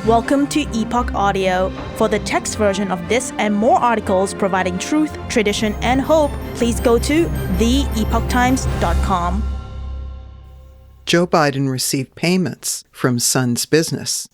Welcome to Epoch Audio. For the text version of this and more articles providing truth, tradition, and hope, please go to theepochtimes.com. Joe Biden received payments from son's business.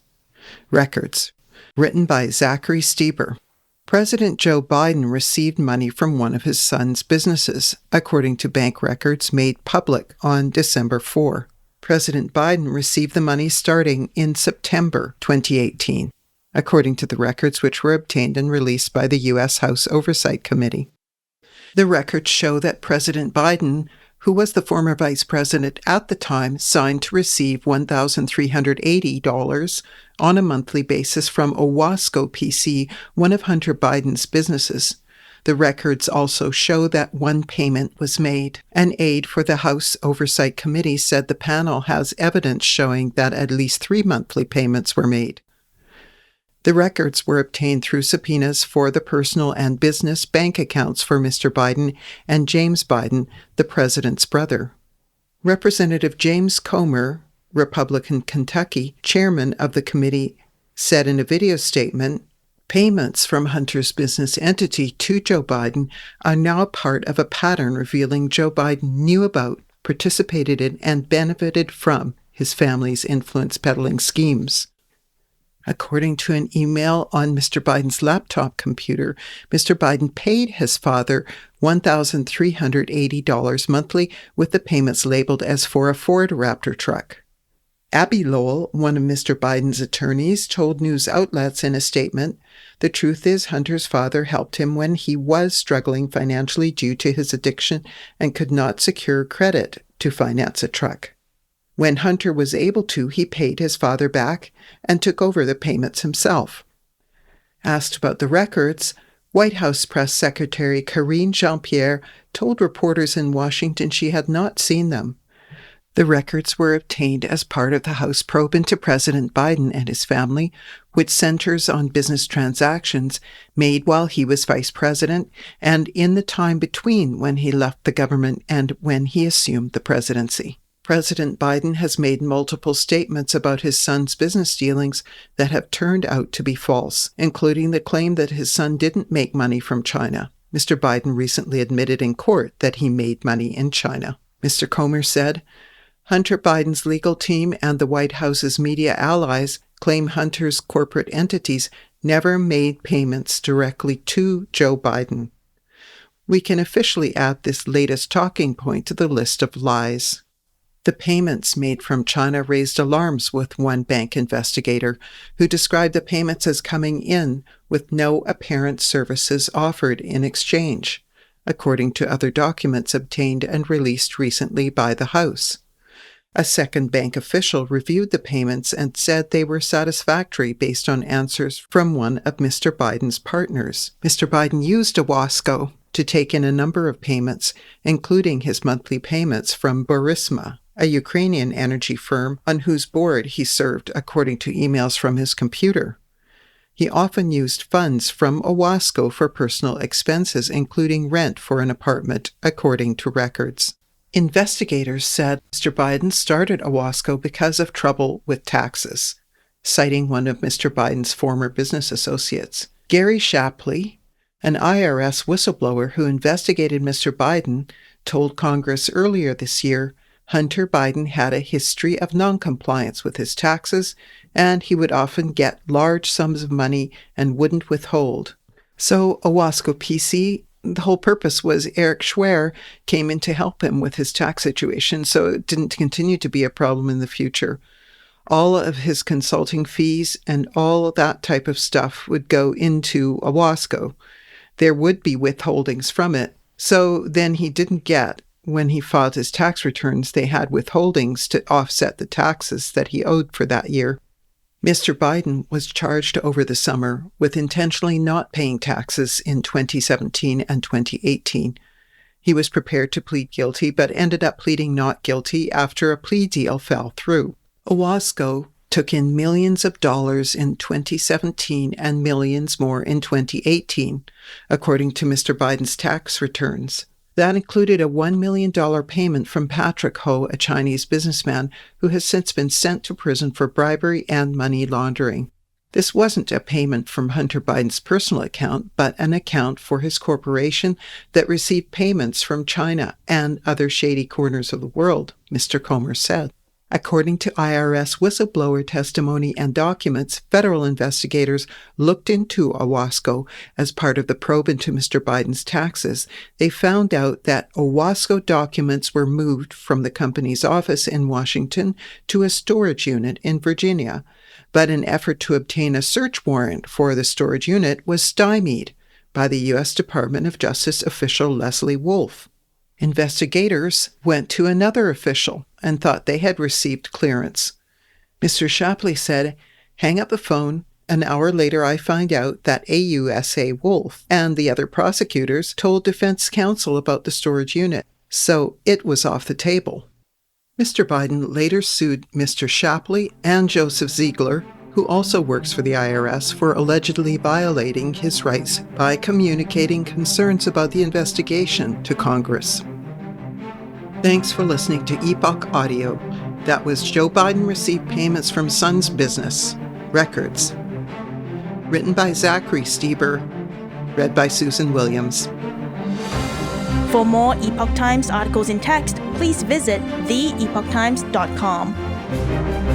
Records. Written by Zachary Stieber. President Joe Biden received money from one of his son's businesses, according to bank records made public on December 4. President Biden received the money starting in September 2018, according to the records which were obtained and released by the U.S. House Oversight Committee. The records show that President Biden, who was the former vice president at the time, signed to receive $1,380 on a monthly basis from Owasco PC, one of Hunter Biden's businesses. The records also show that one payment was made. An aide for the House Oversight Committee said the panel has evidence showing that at least 3 monthly payments were made. The records were obtained through subpoenas for the personal and business bank accounts for Mr. Biden and James Biden, the president's brother. Representative James Comer, Republican Kentucky, chairman of the committee, said in a video statement, "Payments from Hunter's business entity to Joe Biden are now part of a pattern revealing Joe Biden knew about, participated in, and benefited from his family's influence peddling schemes." According to an email on Mr. Biden's laptop computer, Mr. Biden paid his father $1,380 monthly, with the payments labeled as for a Ford Raptor truck. Abby Lowell, one of Mr. Biden's attorneys, told news outlets in a statement, "The truth is Hunter's father helped him when he was struggling financially due to his addiction and could not secure credit to finance a truck. When Hunter was able to, he paid his father back and took over the payments himself." Asked about the records, White House Press Secretary Karine Jean-Pierre told reporters in Washington she had not seen them. The records were obtained as part of the House probe into President Biden and his family, which centers on business transactions made while he was vice president and in the time between when he left the government and when he assumed the presidency. President Biden has made multiple statements about his son's business dealings that have turned out to be false, including the claim that his son didn't make money from China. Mr. Biden recently admitted in court that he made money in China. Mr. Comer said, "Hunter Biden's legal team and the White House's media allies claim Hunter's corporate entities never made payments directly to Joe Biden. We can officially add this latest talking point to the list of lies." The payments made from China raised alarms with one bank investigator, who described the payments as coming in with no apparent services offered in exchange, according to other documents obtained and released recently by the House. A second bank official reviewed the payments and said they were satisfactory based on answers from one of Mr. Biden's partners. Mr. Biden used Owasco to take in a number of payments, including his monthly payments from Burisma, a Ukrainian energy firm on whose board he served, according to emails from his computer. He often used funds from Owasco for personal expenses, including rent for an apartment, according to records. Investigators said Mr. Biden started Owasco because of trouble with taxes, citing one of Mr. Biden's former business associates. Gary Shapley, an IRS whistleblower who investigated Mr. Biden, told Congress earlier this year Hunter Biden had a history of noncompliance with his taxes, and he would often get large sums of money and wouldn't withhold. So Owasco PC, the whole purpose was Eric Schwer came in to help him with his tax situation, so it didn't continue to be a problem in the future. All of his consulting fees and all of that type of stuff would go into Owasco. There would be withholdings from it. So then he didn't get, when he filed his tax returns, they had withholdings to offset the taxes that he owed for that year. Mr. Biden was charged over the summer with intentionally not paying taxes in 2017 and 2018. He was prepared to plead guilty, but ended up pleading not guilty after a plea deal fell through. Owasco took in millions of dollars in 2017 and millions more in 2018, according to Mr. Biden's tax returns. That included a $1 million payment from Patrick Ho, a Chinese businessman who has since been sent to prison for bribery and money laundering. This wasn't a payment from Hunter Biden's personal account, but an account for his corporation that received payments from China and other shady corners of the world, Mr. Comer said. According to IRS whistleblower testimony and documents, federal investigators looked into Owasco as part of the probe into Mr. Biden's taxes. They found out that Owasco documents were moved from the company's office in Washington to a storage unit in Virginia. But an effort to obtain a search warrant for the storage unit was stymied by the U.S. Department of Justice official Leslie Wolf. Investigators went to another official and thought they had received clearance. Mr. Shapley said, "Hang up the phone. An hour later, I find out that AUSA Wolf and the other prosecutors told defense counsel about the storage unit, so it was off the table." Mr. Biden later sued Mr. Shapley and Joseph Ziegler, who also works for the IRS, for allegedly violating his rights by communicating concerns about the investigation to Congress. Thanks for listening to Epoch Audio. That was Joe Biden received payments from Sun's Business Records. Written by Zachary Stieber. Read by Susan Williams. For more Epoch Times articles in text, please visit theepochtimes.com.